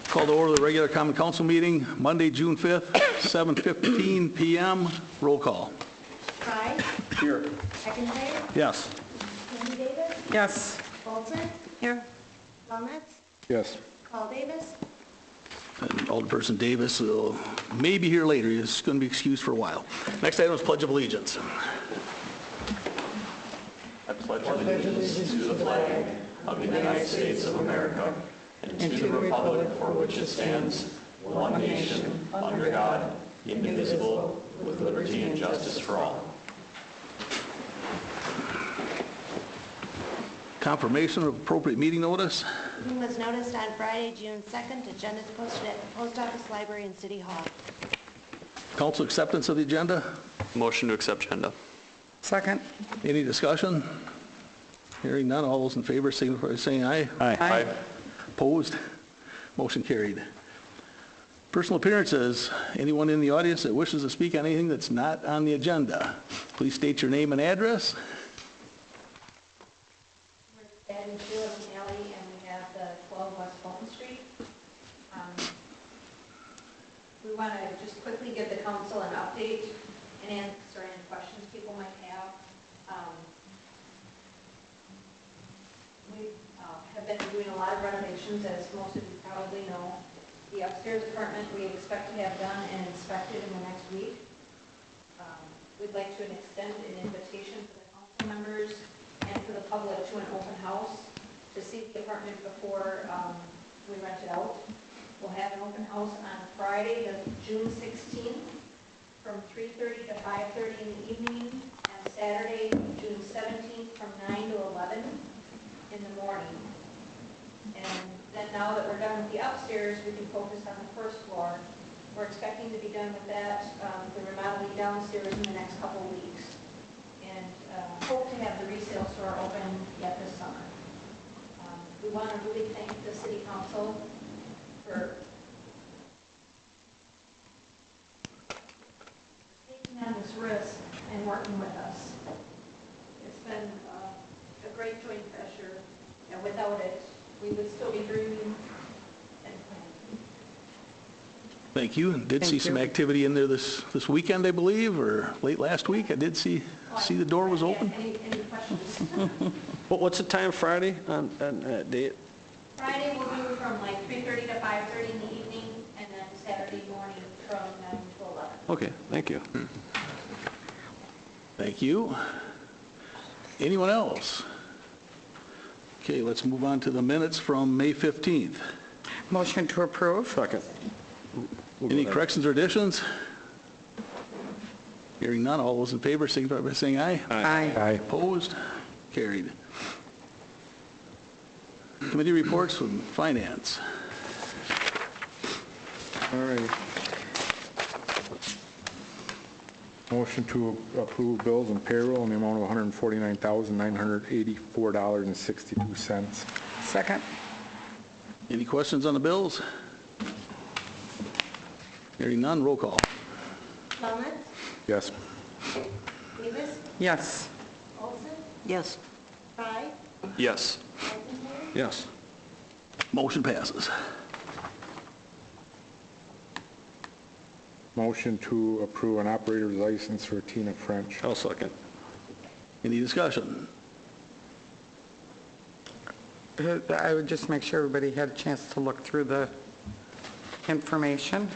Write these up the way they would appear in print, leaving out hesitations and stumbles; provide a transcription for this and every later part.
Call to order the regular common council meeting, Monday, June 5th, 7:15 p.m. Roll call. Fry. Here. McIntyre. Yes. Cindy Davis. Yes. Olson. Here. Helmets. Yes. Paul Davis. And Alderperson Davis may be here later. He's going to be excused for a while. Next item is Pledge of Allegiance. I pledge allegiance to the flag of the United States of America and to the republic for which it stands, one nation, under God, indivisible, with liberty and justice for all. Confirmation of appropriate meeting notice. Meeting was noticed on Friday, June 2nd. Agendas posted at the post office, library, and city hall. Council acceptance of the agenda. Motion to accept agenda. Second. Any discussion? Hearing none. All those in favor signify by saying aye. Aye. Opposed? Motion carried. Personal appearances. Anyone in the audience that wishes to speak on anything that's not on the agenda, please state your name and address. We're adding Sheila Alley, and we have the 12 West Fulton Street. We want to just quickly give the council an update and answer any questions people might have. We have been doing a lot of renovations, as most of you probably know. The upstairs apartment we expect to have done and inspected in the next week. We'd like to extend an invitation for the council members and for the public to an open house to see the apartment before we rent it out. We'll have an open house on Friday, the June 16th, from 3:30 to 5:30 in the evening, and Saturday, June 17th, from 9 to 11 in the morning. And then now that we're done with the upstairs, we can focus on the first floor. We're expecting to be done with that, the remodeling downstairs in the next couple of weeks. And hope to have the resale store open yet this summer. We want to really thank the city council for taking on this risk and working with us. It's been a great joint venture, and without it, we would still be dreaming and planning. Thank you. And did Thank see some you. activity in there this weekend, I believe, or late last week. I did see the door was open. Any questions? What's the time Friday on that date? Friday we'll do from like 3:30 to 5:30 in the evening, and then Saturday morning from 9 to 11. Okay, thank you. Thank you. Anyone else? Okay, let's move on to the minutes from May 15th. Motion to approve. Second. Any corrections or additions? Hearing none, all those in favor signify by saying aye. Aye. Opposed? Carried. Committee reports from Finance. All right. Motion to approve bills and payroll in the amount of $149,984.62. Second. Any questions on the bills? Hearing none, roll call. Helmets. Yes. Davis. Yes. Olson. Yes. Fry. Yes. McIntyre. Yes. Motion passes. Motion to approve an operator's license for Tina French. I'll second. Any discussion? I would just make sure everybody had a chance to look through the information.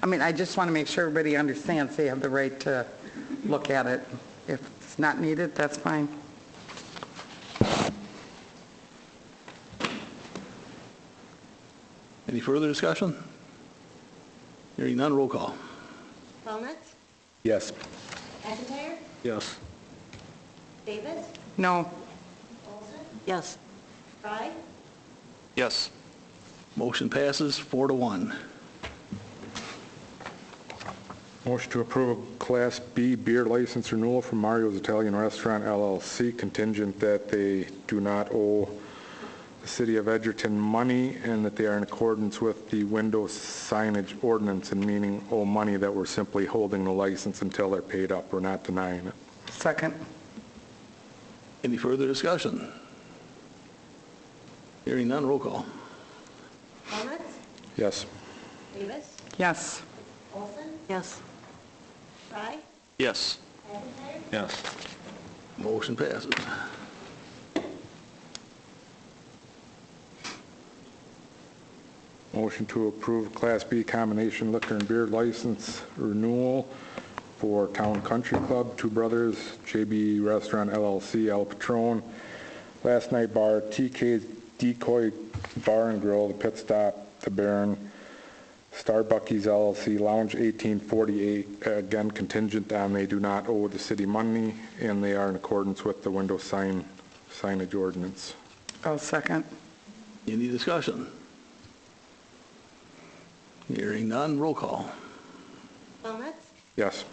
I mean, I just want to make sure everybody understands they have the right to look at it. If it's not needed, that's fine. Any further discussion? Hearing none, roll call. Helmets. Yes. McIntyre. Yes. Davis. No. Olson. Yes. Fry. Yes. Motion passes 4-1. Motion to approve a Class B beer license renewal for Mario's Italian Restaurant LLC contingent that they do not owe the City of Edgerton money and that they are in accordance with the window signage ordinance, and meaning owe money, that we're simply holding the license until they're paid up. We're not denying it. Second. Any further discussion? Hearing none, roll call. Helmets. Yes. Davis, Yes. Olson, Yes. Fry, Yes. McIntyre, Yes. Motion passes. Motion to approve Class B combination liquor and beer license renewal for Town Country Club, Two Brothers, JB Restaurant LLC, El Patron, Last Night Bar, TK's Decoy Bar and Grill, The Pit Stop, The Baron, Starbucky's LLC, Lounge 1848, again contingent on they do not owe the city money, and they are in accordance with the window signage ordinance. I'll second. Any discussion? Hearing none, roll call. Feldnuts, Yes.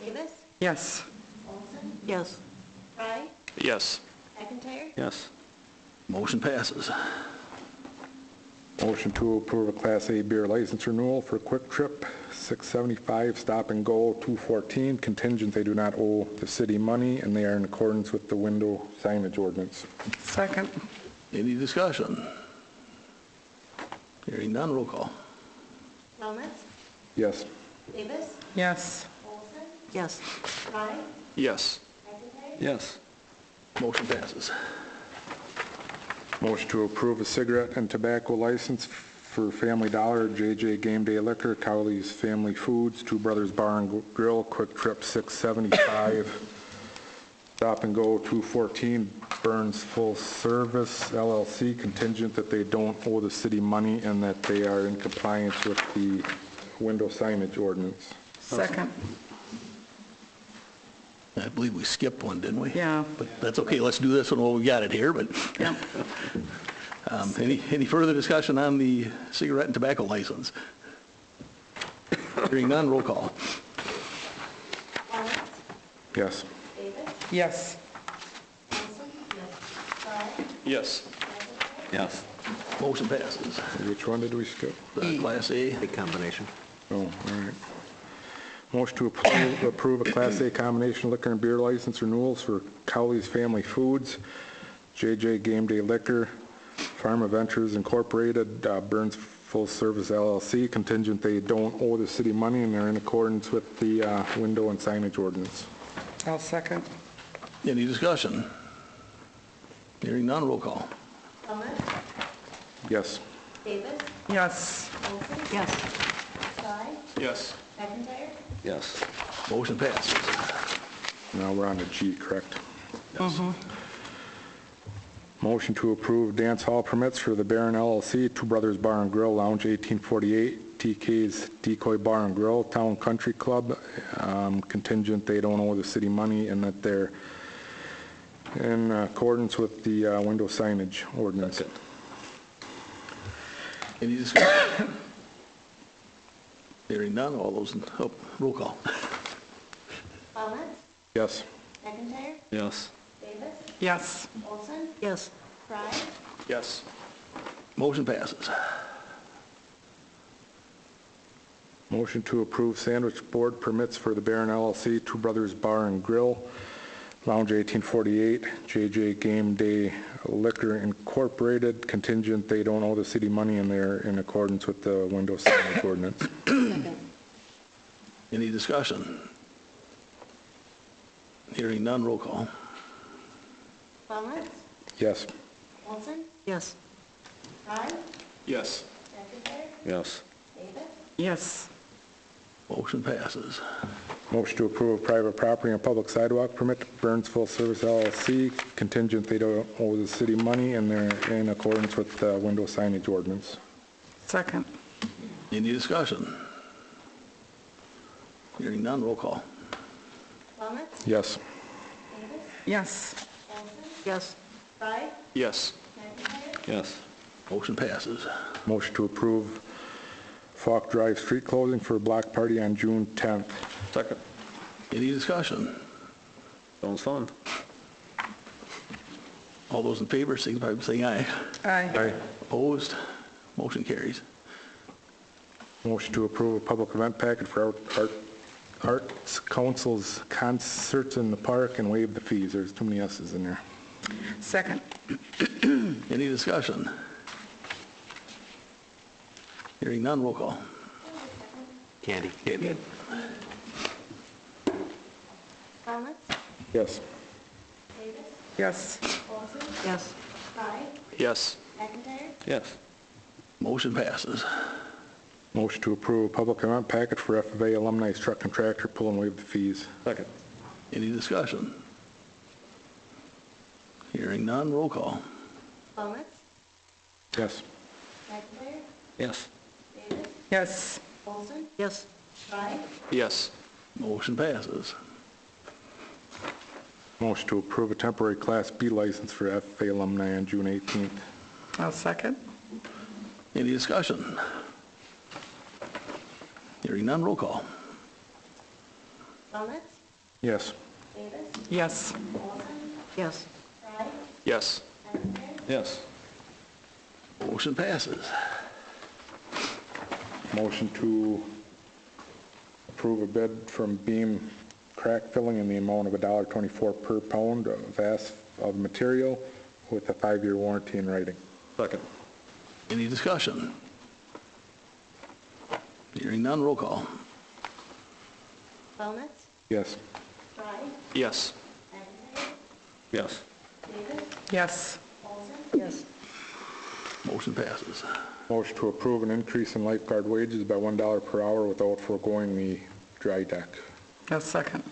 Davis, Yes. Olson, Yes. Fry, Yes. McIntyre, Yes. Motion passes. Motion to approve a Class A beer license renewal for Quick Trip, 675 Stop and Go, 214, contingent they do not owe the city money, and they are in accordance with the window signage ordinance. Second. Any discussion? Hearing none, roll call. Feldnuts, Yes. Davis, Yes. Olson, Yes. Fry, Yes. McIntyre, Yes. Motion passes. Motion to approve a cigarette and tobacco license for Family Dollar, JJ Game Day Liquor, Cowley's Family Foods, Two Brothers Bar and Grill, Quick Trip 675, Stop and Go 214, Burns Full Service LLC, contingent that they don't owe the city money and that they are in compliance with the window signage ordinance. Second. I believe we skipped one, didn't we? Yeah. But that's okay, let's do this one while we got it here, but Yep. any further discussion on the cigarette and tobacco license? Hearing none, roll call. Feldnuts, Yes. Davis, Yes. Olson, Fry, Yes. McIntyre, Yes. Motion passes. Which one did we skip? Class A. Big combination. Oh, all right. Motion to approve a Class A combination liquor and beer license renewals for Cowley's Family Foods, JJ Game Day Liquor, Pharma Ventures Incorporated, Burns Full Service LLC, contingent they don't owe the city money and they're in accordance with the window and signage ordinance. I'll second. Any discussion? Hearing none, roll call. Feldnuts, Yes. Davis, Yes. Olson, Yes. Fry, Yes. McIntyre, Yes. Motion passes. Now we're on to G, correct? Yes. Motion to approve dance hall permits for the Baron LLC, Two Brothers Bar and Grill, Lounge 1848, TK's Decoy Bar and Grill, Town Country Club, contingent they don't owe the city money and that they're in accordance with the window signage ordinance. Any discussion? Hearing none, all those, roll call. Feldnuts, Yes. McIntyre, Yes. Davis, Yes. Olson, Yes. Fry, Yes. Motion passes. Motion to approve sandwich board permits for the Baron LLC, Two Brothers Bar and Grill, Lounge 1848, JJ Game Day Liquor Incorporated, contingent they don't owe the city money and they're in accordance with the window signage ordinance. Any discussion? Hearing none, roll call. Feldnuts, Yes. Olson, Yes. Fry, Yes. McIntyre, Yes. Davis, Yes. Motion passes. Motion to approve private property and public sidewalk permit to Burns Full Service LLC, contingent they don't owe the city money and they're in accordance with the window signage ordinance. Second. Any discussion? Hearing none, roll call. Feldnuts, Yes. Davis, Yes. Olson, Yes. Fry, Yes. McIntyre, Yes. Motion passes. Motion to approve Falk Drive street closing for a block party on June 10th. Second. Any discussion? Sounds fun. All those in favor, signify by saying aye. Aye. Opposed? Motion carries. Motion to approve a public event packet for Arts Council's concerts in the park and waive the fees. There's too many S's in there. Second. Any discussion? Hearing none, roll call. Candy. Candy. Feldman? Yes. Davis, Yes. Olson, Yes. Frye, Yes. McIntyre, Yes. Motion passes. Motion to approve a public event package for FFA alumni truck and tractor pull and waive the fees. Second. Any discussion? Hearing none, roll call. Feldman? Yes. McIntyre, Yes. Davis, Yes. Olson, Yes. Frye, Yes. Motion passes. Motion to approve a temporary Class B license for FFA alumni on June 18th. I'll second. Any discussion? Hearing none, roll call. Feldman, Yes. Davis, Yes. Olson, Yes. Frye, Yes. McIntyre, Yes. Motion passes. Motion to approve a bid from Beam Crack Filling in the amount of $1.24 per pound of material with a 5-year warranty in writing. Second. Any discussion? Hearing none, roll call. Feldman, Yes. Frye, Yes. McIntyre, Yes. Davis, Yes. Olson, Yes. Motion passes. Motion to approve an increase in lifeguard wages by $1 per hour without foregoing the dry deck. I'll second.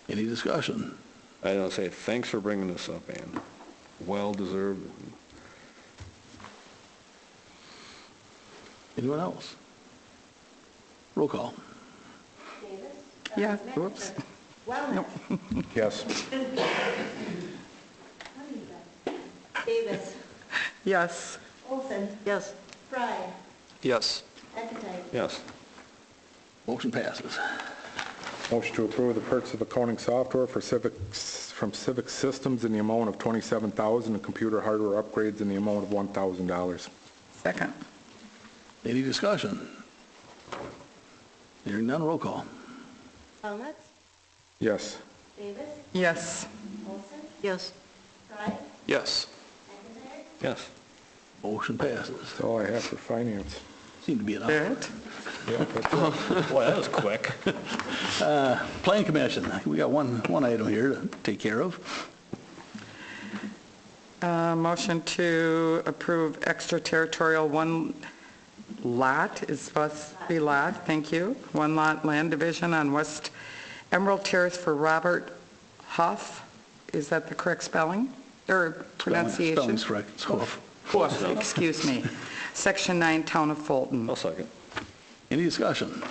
Any discussion? I don't say thanks for bringing this up, Ann. Well deserved. Anyone else? Roll call. Davis, Yeah, whoops. Wellman, Yes. Davis, Yes. Olson, Yes. Frye, Yes. McIntyre, Yes. Motion passes. Motion to approve the purchase of accounting software for from Civic Systems in the amount of $27,000 and computer hardware upgrades in the amount of $1,000. Second. Any discussion? Hearing none, roll call. Feldman, Yes. Davis, Yes. Olson, Yes. Frye, Yes. McIntyre, Yes. Motion passes. That's all I have for finance. Seemed to be an That? Yeah, that's it. Boy, that was quick. Plan Commission, we got one item here to take care of. Motion to approve extraterritorial one lot, is supposed to be lot, thank you. One lot land division on West Emerald Terrace for Robert Huff. Is that the correct spelling or pronunciation? Spelling's correct. It's Hoof. Hoof, excuse me. Section 9, Town of Fulton. I'll second. Any discussion?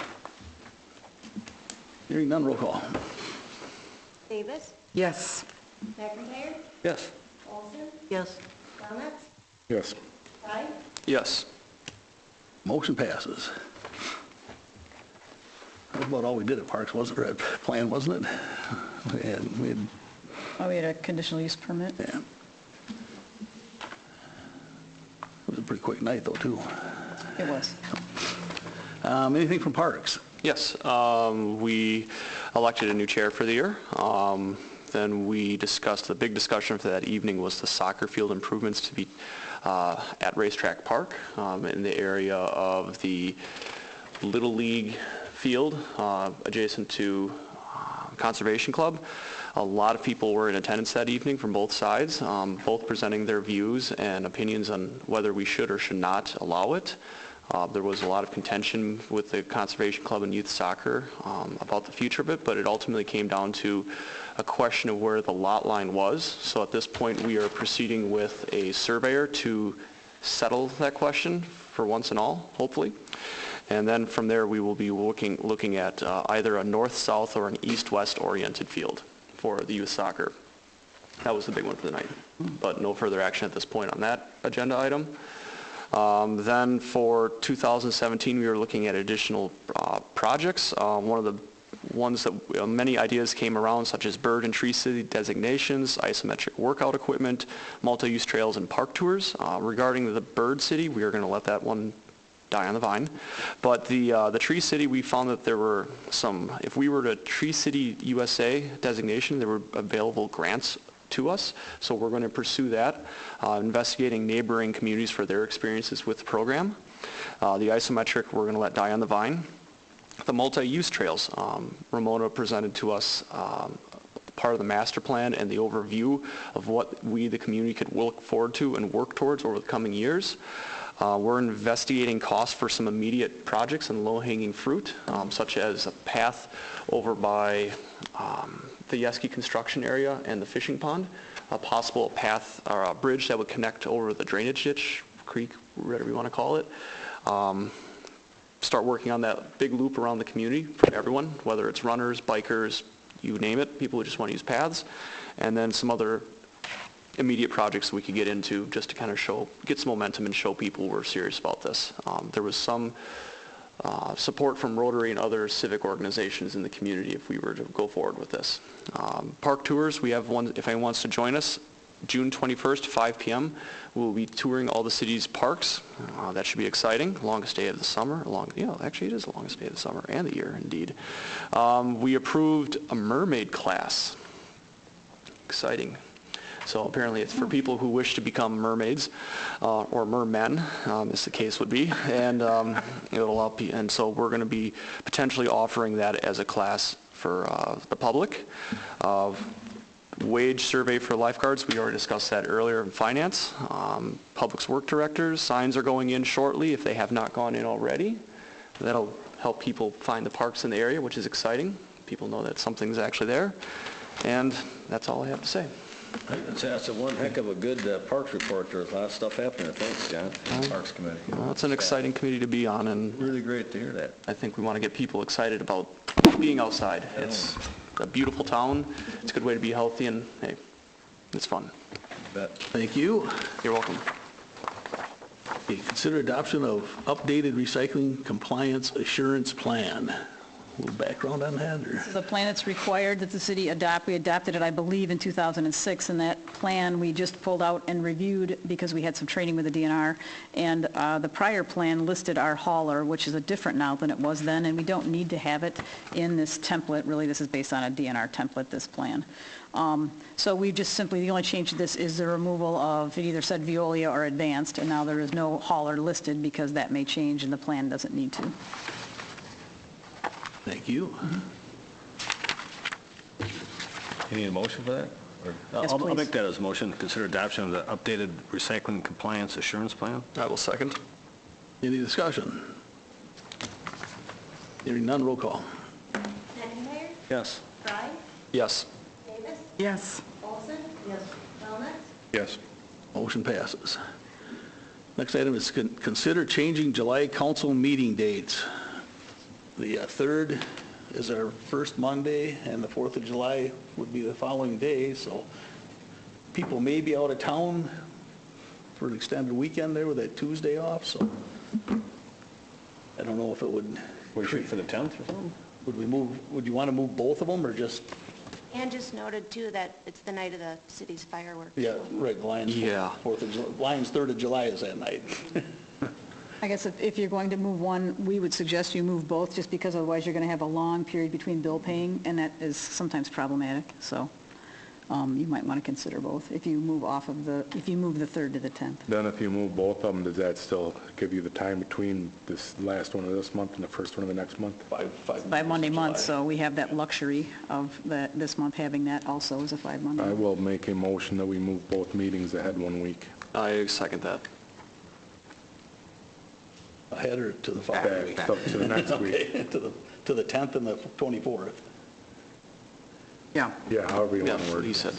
Hearing none, roll call. Davis, Yes. McIntyre, Yes. Olson, Yes. Feldman, Yes. Frye, Yes. Motion passes. That's about all we did at Parks, wasn't it? Plan, wasn't it? We had, Oh, we had a conditional use permit? yeah. It was a pretty quick night, though, too. It was. Anything from Parks? Yes, we elected a new chair for the year. Then we discussed, the big discussion for that evening was the soccer field improvements to be at Racetrack Park in the area of the Little League field adjacent to Conservation Club. A lot of people were in attendance that evening from both sides, both presenting their views and opinions on whether we should or should not allow it. There was a lot of contention with the Conservation Club and youth soccer about the future of it, but it ultimately came down to a question of where the lot line was. So at this point, we are proceeding with a surveyor to settle that question for once and all, hopefully. And then from there, we will be looking at either a north-south or an east-west oriented field for the youth soccer. That was the big one for the night, but no further action at this point on that agenda item. Then for 2017, we were looking at additional projects. One of the ones that many ideas came around, such as bird and tree city designations, isometric workout equipment, multi-use trails, and park tours. Regarding the bird city, we are going to let that one die on the vine. But the Tree City, we found that there were some, if we were to Tree City USA designation, there were available grants to us. So we're going to pursue that, investigating neighboring communities for their experiences with the program. The isometric, we're going to let die on the vine. The multi-use trails, Ramona presented to us part of the master plan and the overview of what we, the community, could look forward to and work towards over the coming years. We're investigating costs for some immediate projects and low-hanging fruit, such as a path over by the Yeski construction area and the fishing pond, a possible path or a bridge that would connect over the drainage ditch, creek, whatever you want to call it. Start working on that big loop around the community for everyone, whether it's runners, bikers, you name it, people who just want to use paths, and then some other immediate projects we could get into just to kind of get some momentum and show people we're serious about this. There was some support from Rotary and other civic organizations in the community if we were to go forward with this. Park tours, we have one, if anyone wants to join us, June 21st, 5 p.m. We'll be touring all the city's parks. That should be exciting. Longest day of the summer. Actually it is the longest day of the summer and the year, indeed. We approved a mermaid class. Exciting. So apparently it's for people who wish to become mermaids or mermen, as the case would be, and it'll help you. And so we're going to be potentially offering that as a class for the public. Wage survey for lifeguards, we already discussed that earlier in finance. Public works directors, signs are going in shortly if they have not gone in already. That'll help people find the parks in the area, which is exciting. People know that something's actually there. And that's all I have to say. That's a one heck of a good Parks report. There's a lot of stuff happening. Thanks, John. Parks Committee. Well, it's an exciting committee to be on, and Really great to hear that. I think we want to get people excited about being outside. It's a beautiful town. It's a good way to be healthy, and hey, it's fun. Thank you. You're welcome. Okay, consider adoption of updated recycling compliance assurance plan. A little background on that, or? The plan that's required that the city adopt, we adopted it, I believe, in 2006, and that plan we just pulled out and reviewed because we had some training with the DNR, and the prior plan listed our hauler, which is a different now than it was then, and we don't need to have it in this template. Really, this is based on a DNR template, this plan. So we just simply, the only change to this is the removal of, it either said Veolia or Advanced, and now there is no hauler listed because that may change and the plan doesn't need to. Thank you. You need a motion for that? Or- Yes, I'll please. make that as a motion. Consider adoption of the updated recycling compliance assurance plan. I will second. Any discussion? Hearing none, roll call. McIntyre? Yes. Fry? Yes. Davis? Yes. Olson? Yes. Feldman? Yes. Motion passes. Next item is consider changing July council meeting dates. The 3rd is our first Monday, and the 4th of July would be the following day, so people may be out of town for an extended weekend there with that Tuesday off, so I don't know if it would... We shoot for the 10th or something? Would you want to move both of them, or just, And just noted, too, that it's the night of the city's fireworks. yeah, right, Lions, Yeah. 4th of July, Lions 3rd of July is that night. I guess if you're going to move one, we would suggest you move both, just because otherwise you're going to have a long period between bill paying, and that is sometimes problematic, so you might want to consider both if you move if you move the 3rd to the 10th. Then if you move both of them, does that still give you the time between this last one of this month and the first one of the next month? By Monday month, so we have that luxury of this month having that also as a 5 Monday. I will make a motion that we move both meetings ahead 1 week. I second that. Ahead or to the following week? Back up to the next week. Okay, to the 10th and the 24th. Yeah. Yeah, however you Yeah, want to word he it. said.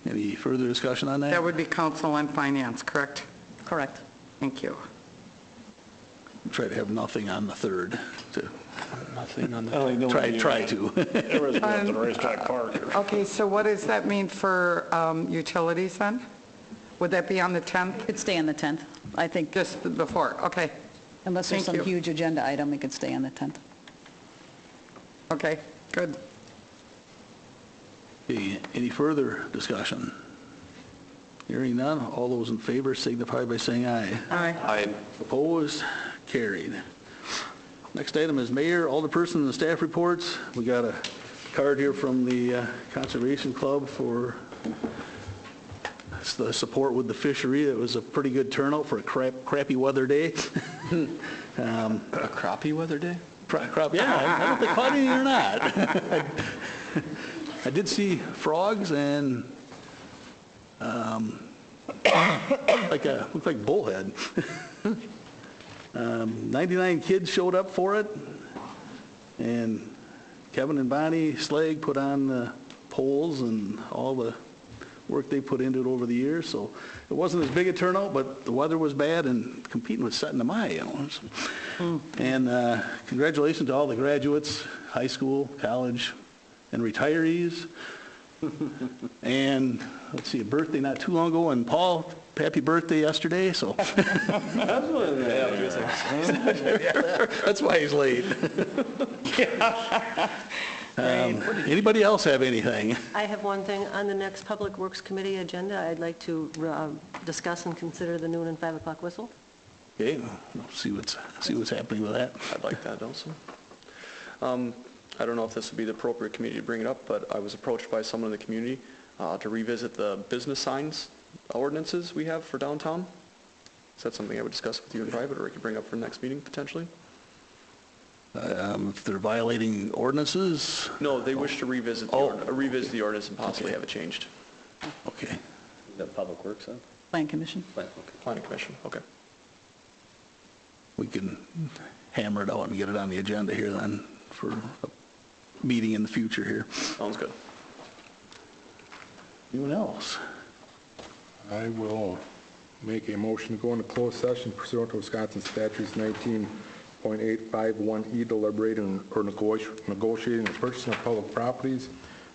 Any further discussion on that? That would be council and finance, correct? Correct. Thank you. Try to have nothing on the 3rd. Nothing on Try to. Everyone's going to the racetrack park. Okay, so what does that mean for utilities then? Would that be on the 10th? Could stay on the 10th, I think, Just before, okay, unless there's Thank some you. huge agenda item, it could stay on the 10th. okay, good. Okay, any further discussion? Hearing none, all those in favor signify by saying aye. Aye. I Opposed? Carried. Next item is mayor, alderperson, and staff reports. We got a card here from the Conservation Club for the support with the fishery. It was a pretty good turnout for a crappy weather day. A crappie weather day? Yeah, I don't know if they caught any or not. I did see frogs and looked like bullhead. 99 kids showed up for it, and Kevin and Bonnie Slag put on the poles and all the work they put into it over the years, so it wasn't as big a turnout, but the weather was bad and competing with setting them high, you know. And congratulations to all the graduates, high school, college, and retirees. And let's see, a birthday not too long ago, and Paul, happy birthday yesterday, so. That's why he's late. Anybody else have anything? I have one thing. On the next Public Works Committee agenda, I'd like to discuss and consider the noon and 5 o'clock whistle. Okay, we'll see what's happening with that. I'd like that also. I don't know if this would be the appropriate committee to bring it up, but I was approached by someone in the community to revisit the business signs ordinances we have for downtown. Is that something I would discuss with you in private, or I could bring up for the next meeting potentially? If they're violating ordinances? No, they wish to revisit the ordinance and possibly have it changed. Okay. The Public Works, huh? Plan Commission. Planning Commission, okay. We can hammer it out and get it on the agenda here then for a meeting in the future here. Sounds good. Anyone else? I will make a motion to go into closed session pursuant to Wisconsin statutes 19.851E, deliberating or negotiating the purchase of public properties,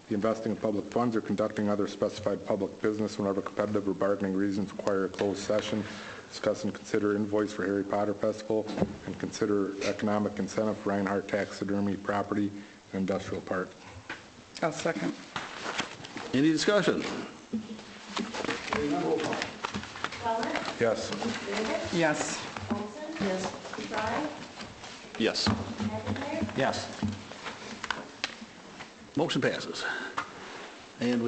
the investing of public funds, or conducting other specified public business whenever competitive or bargaining reasons require a closed session. Discuss and consider invoice for Harry Potter Festival, and consider economic incentive for Reinhardt Taxidermy Property and Industrial Park. I'll second. Any discussion? Feller? Yes. Davis? Yes. Olson? Yes. Fry? Yes. McIntyre? Yes. Motion passes. And we